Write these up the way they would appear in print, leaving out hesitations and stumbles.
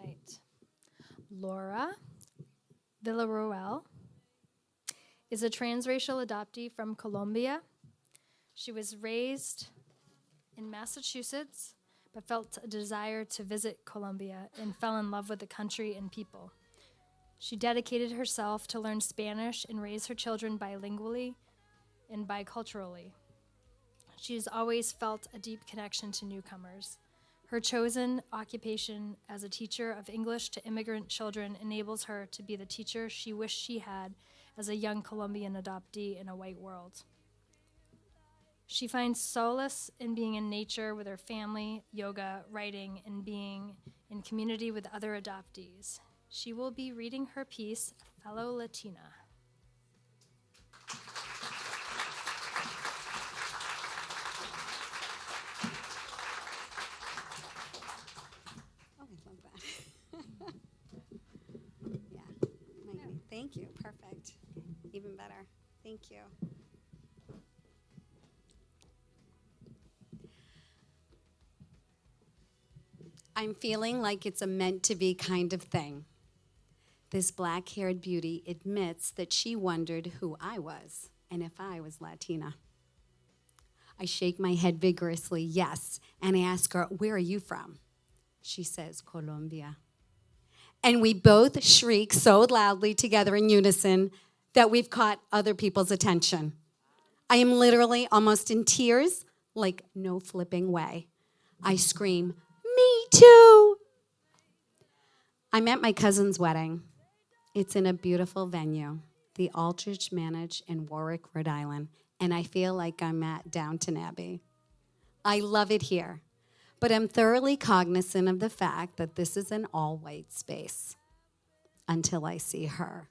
right. Laura Villarroel is a transracial adoptee from Colombia. She was raised in Massachusetts, but felt a desire to visit Colombia and fell in love with the country and people. She dedicated herself to learn Spanish and raise her children bilingually and biculturally. She has always felt a deep connection to newcomers. Her chosen occupation as a teacher of English to immigrant children enables her to be the teacher she wished she had as a young Colombian adoptee in a white world. She finds solace in being in nature with her family, yoga, writing, and being in community with other adoptees. She will be reading her piece, Fellow Latina. Oh, I love that. Yeah. Thank you. Perfect. Even better. Thank you. I'm feeling like it's a meant-to-be kind of thing. This black-haired beauty admits that she wondered who I was and if I was Latina. I shake my head vigorously, yes, and I ask her, where are you from? She says, Colombia. And we both shriek so loudly together in unison that we've caught other people's attention. I am literally almost in tears, like no flipping way. I scream, me too! I'm at my cousin's wedding. It's in a beautiful venue, the Aldrich Manor in Warwick, Rhode Island, and I feel like I'm at Downton Abbey. I love it here, but I'm thoroughly cognizant of the fact that this is an all-white space until I see her.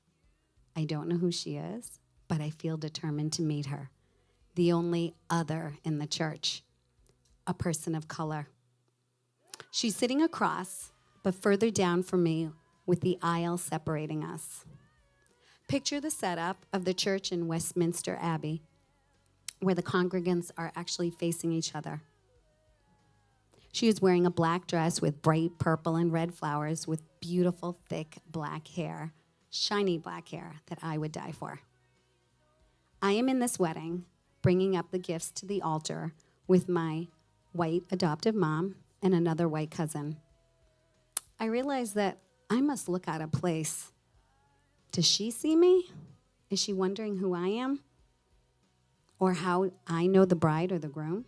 I don't know who she is, but I feel determined to meet her, the only other in the church, a person of color. She's sitting across, but further down from me with the aisle separating us. Picture the setup of the church in Westminster Abbey, where the congregants are actually facing each other. She is wearing a black dress with bright purple and red flowers with beautiful, thick black hair, shiny black hair that I would die for. I am in this wedding, bringing up the gifts to the altar with my white adoptive mom and another white cousin. I realize that I must look out of place. Does she see me? Is she wondering who I am? Or how I know the bride or the groom?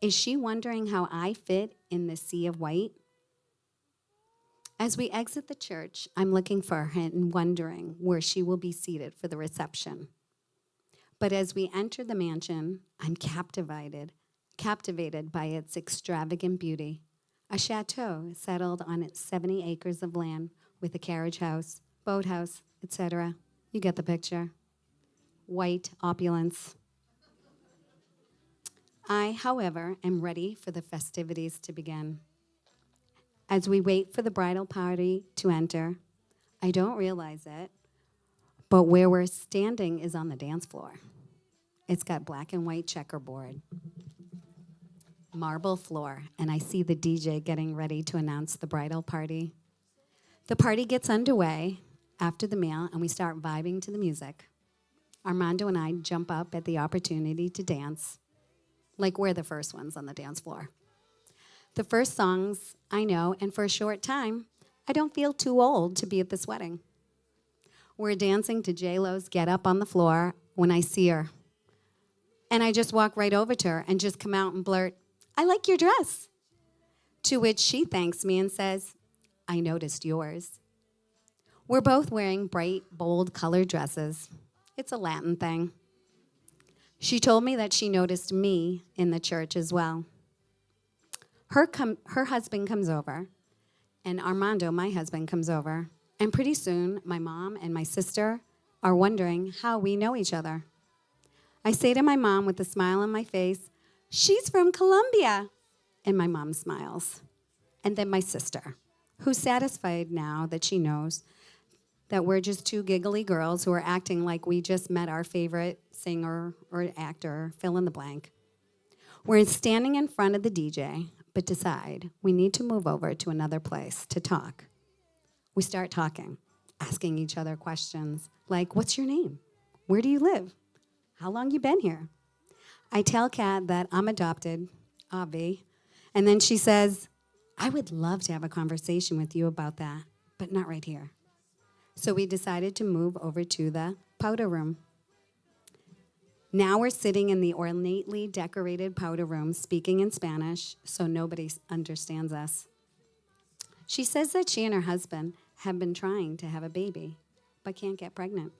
Is she wondering how I fit in the sea of white? As we exit the church, I'm looking for her and wondering where she will be seated for the reception. But as we enter the mansion, I'm captivated by its extravagant beauty. A chateau settled on its 70 acres of land with a carriage house, boathouse, etc. You get the picture. White opulence. I, however, am ready for the festivities to begin. As we wait for the bridal party to enter, I don't realize it, but where we're standing is on the dance floor. It's got black and white checkerboard, marble floor, and I see the DJ getting ready to announce the bridal party. The party gets underway after the meal, and we start vibing to the music. Armando and I jump up at the opportunity to dance, like we're the first ones on the dance floor. The first songs I know, and for a short time, I don't feel too old to be at this wedding. We're dancing to J-Lo's Get Up on the Floor when I see her. And I just walk right over to her and just come out and blurt, I like your dress. To which she thanks me and says, I noticed yours. We're both wearing bright, bold colored dresses. It's a Latin thing. She told me that she noticed me in the church as well. Her husband comes over, and Armando, my husband, comes over. And pretty soon, my mom and my sister are wondering how we know each other. I say to my mom with a smile on my face, she's from Colombia. And my mom smiles. And then my sister, who's satisfied now that she knows that we're just two giggly girls who are acting like we just met our favorite singer or actor, fill in the blank. We're standing in front of the DJ, but decide we need to move over to another place to talk. We start talking, asking each other questions like, what's your name? Where do you live? How long you been here? I tell Kat that I'm adopted, Avi, and then she says, I would love to have a conversation with you about that, but not right here. So we decided to move over to the powder room. Now we're sitting in the ornately decorated powder room speaking in Spanish, so nobody understands us. She says that she and her husband have been trying to have a baby, but can't get pregnant.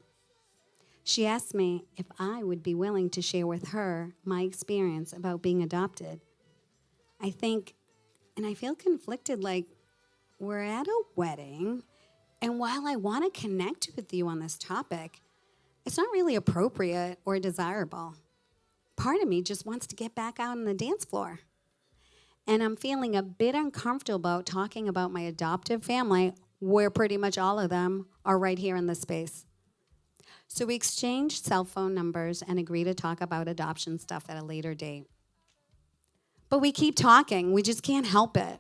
She asked me if I would be willing to share with her my experience about being adopted. I think, and I feel conflicted, like we're at a wedding, and while I want to connect with you on this topic, it's not really appropriate or desirable. Part of me just wants to get back out on the dance floor. And I'm feeling a bit uncomfortable about talking about my adoptive family, where pretty much all of them are right here in this space. So we exchanged cell phone numbers and agree to talk about adoption stuff at a later date. But we keep talking. We just can't help it.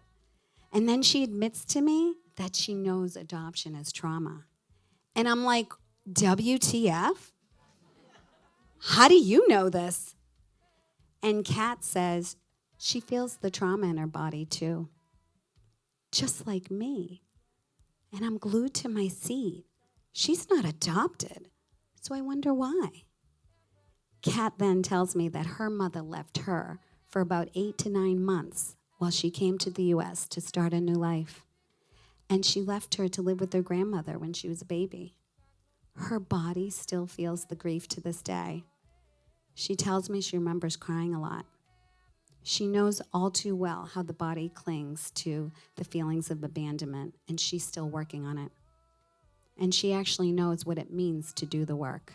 And then she admits to me that she knows adoption is trauma. And I'm like, WTF? How do you know this? And Kat says she feels the trauma in her body too, just like me. And I'm glued to my seat. She's not adopted, so I wonder why. Kat then tells me that her mother left her for about 8 to 9 months while she came to the U.S. to start a new life. And she left her to live with her grandmother when she was a baby. Her body still feels the grief to this day. She tells me she remembers crying a lot. She knows all too well how the body clings to the feelings of abandonment, and she's still working on it. And she actually knows what it means to do the work.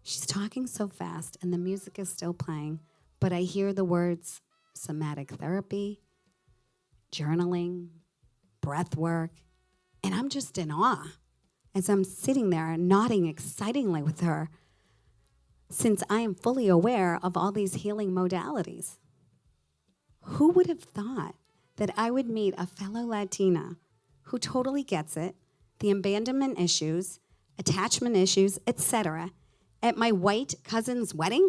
She's talking so fast, and the music is still playing, but I hear the words somatic therapy, journaling, breath work, and I'm just in awe as I'm sitting there nodding excitedly with her, since I am fully aware of all these healing modalities. Who would have thought that I would meet a fellow Latina who totally gets it, the abandonment issues, attachment issues, etc., at my white cousin's wedding?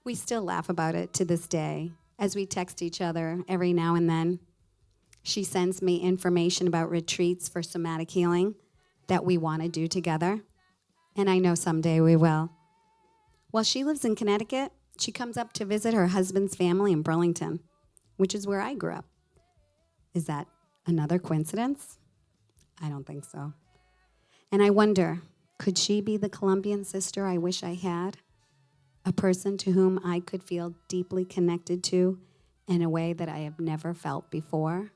We still laugh about it to this day as we text each other every now and then. She sends me information about retreats for somatic healing that we want to do together, and I know someday we will. While she lives in Connecticut, she comes up to visit her husband's family in Burlington, which is where I grew up. Is that another coincidence? I don't think so. And I wonder, could she be the Colombian sister I wish I had? A person to whom I could feel deeply connected to in a way that I have never felt before?